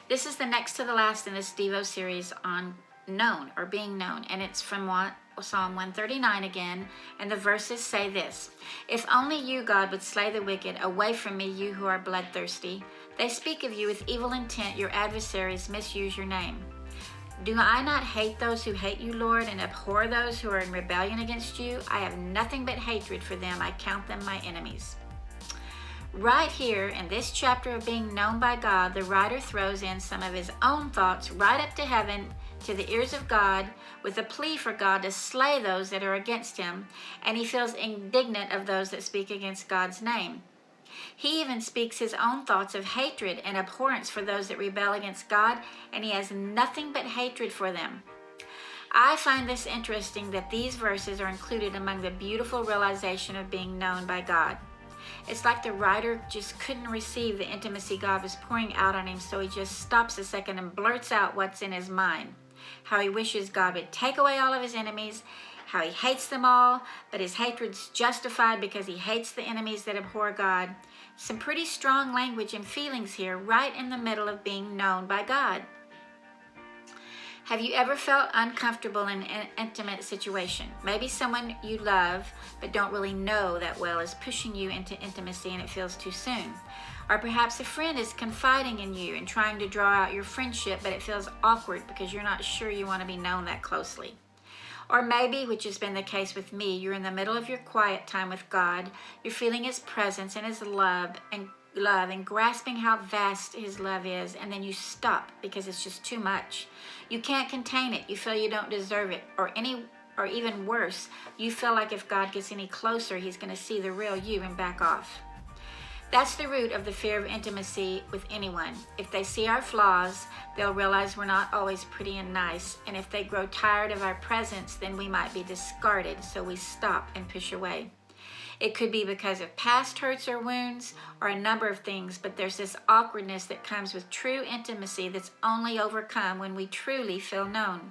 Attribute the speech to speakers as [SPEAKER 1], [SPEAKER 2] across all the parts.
[SPEAKER 1] This is the next to the last in this Devo series on known or being known, and it's from Psalm 139 again, and the verses say this: If only you, God, would slay the wicked, away from me, you who are bloodthirsty. They speak of you with evil intent, your adversaries misuse your name. Do I not hate those who hate you, Lord, and abhor those who are in rebellion against you? I have nothing but hatred for them. I count them my enemies. Right here in this chapter of being known by God, the writer throws in some of his own thoughts right up to heaven, to the ears of God, with a plea for God to slay those that are against him, and he feels indignant of those that speak against God's name. He even speaks his own thoughts of hatred and abhorrence for those that rebel against God, and he has nothing but hatred for them. I find this interesting that these verses are included among the beautiful realization of being known by God. It's like the writer just couldn't receive the intimacy God was pouring out on him, so he just stops a second and blurts out what's in his mind. How he wishes God would take away all of his enemies, how he hates them all, but his hatred's justified because he hates the enemies that abhor God. Some pretty strong language and feelings here, right in the middle of being known by God. Have you ever felt uncomfortable in an intimate situation? Maybe someone you love but don't really know that well is pushing you into intimacy and it feels too soon. Or perhaps a friend is confiding in you and trying to draw out your friendship, but it feels awkward because you're not sure you want to be known that closely. Or maybe, which has been the case with me, you're in the middle of your quiet time with God, you're feeling his presence and his love and grasping how vast his love is, and then you stop because it's just too much. You can't contain it. You feel you don't deserve it, or even worse, you feel like if God gets any closer, he's going to see the real you and back off. That's the root of the fear of intimacy with anyone. If they see our flaws, they'll realize we're not always pretty and nice, and if they grow tired of our presence, then we might be discarded, so we stop and push away. It could be because of past hurts or wounds, or a number of things, but there's this awkwardness that comes with true intimacy that's only overcome when we truly feel known.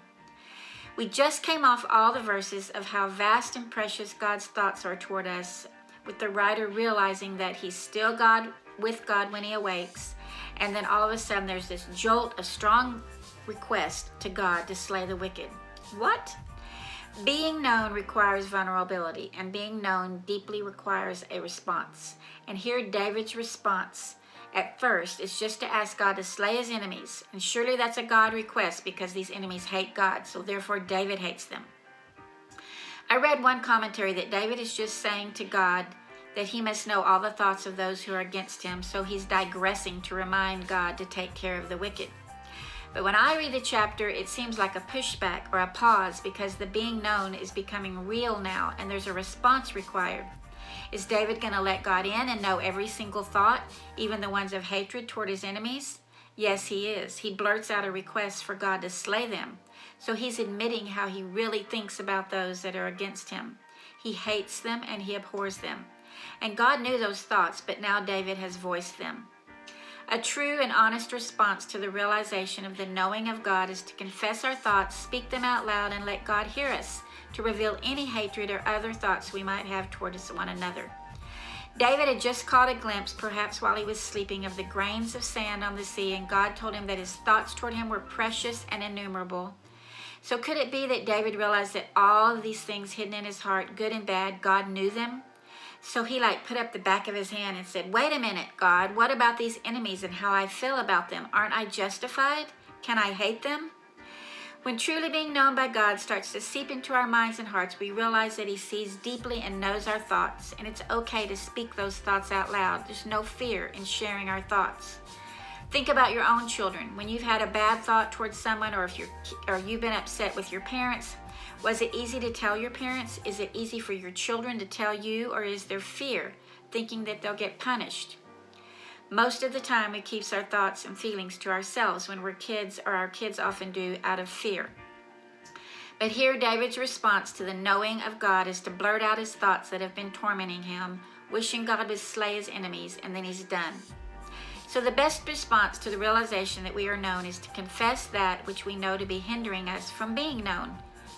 [SPEAKER 1] We just came off all the verses of how vast and precious God's thoughts are toward us, with the writer realizing that he's still with God when he awakes, and then all of a sudden there's this jolt, a strong request to God to slay the wicked. What? Being known requires vulnerability, and being known deeply requires a response. And here David's response at first is just to ask God to slay his enemies. And surely that's a God request because these enemies hate God, so therefore David hates them. I read one commentary that David is just saying to God that he must know all the thoughts of those who are against him, so he's digressing to remind God to take care of the wicked. But when I read the chapter, it seems like a pushback or a pause because the being known is becoming real now and there's a response required. Is David going to let God in and know every single thought, even the ones of hatred toward his enemies? Yes, he is. He blurts out a request for God to slay them. So he's admitting how he really thinks about those that are against him. He hates them and he abhors them. And God knew those thoughts, but now David has voiced them. A true and honest response to the realization of the knowing of God is to confess our thoughts, speak them out loud, and let God hear us, to reveal any hatred or other thoughts we might have towards one another. David had just caught a glimpse, perhaps while he was sleeping, of the grains of sand on the sea, and God told him that his thoughts toward him were precious and innumerable. So could it be that David realized that all of these things hidden in his heart, good and bad, God knew them? So he put up the back of his hand and said, wait a minute, God, what about these enemies and how I feel about them? Aren't I justified? Can I hate them? When truly being known by God starts to seep into our minds and hearts, we realize that he sees deeply and knows our thoughts, and it's okay to speak those thoughts out loud. There's no fear in sharing our thoughts. Think about your own children. When you've had a bad thought towards someone, or you've been upset with your parents, was it easy to tell your parents? Is it easy for your children to tell you, or is there fear, thinking that they'll get punished? Most of the time we keep our thoughts and feelings to ourselves when we're kids, or our kids often do, out of fear. But here David's response to the knowing of God is to blurt out his thoughts that have been tormenting him, wishing God would slay his enemies, and then he's done. So the best response to the realization that we are known is to confess that which we know to be hindering us from being known.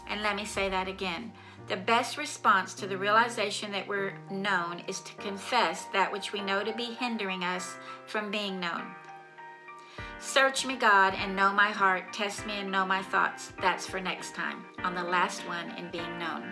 [SPEAKER 1] And let me say that again. The best response to the realization that we're known is to confess that which we know to be hindering us from being known. Search me, God, and know my heart. Test me and know my thoughts. That's for next time on the last one in being known.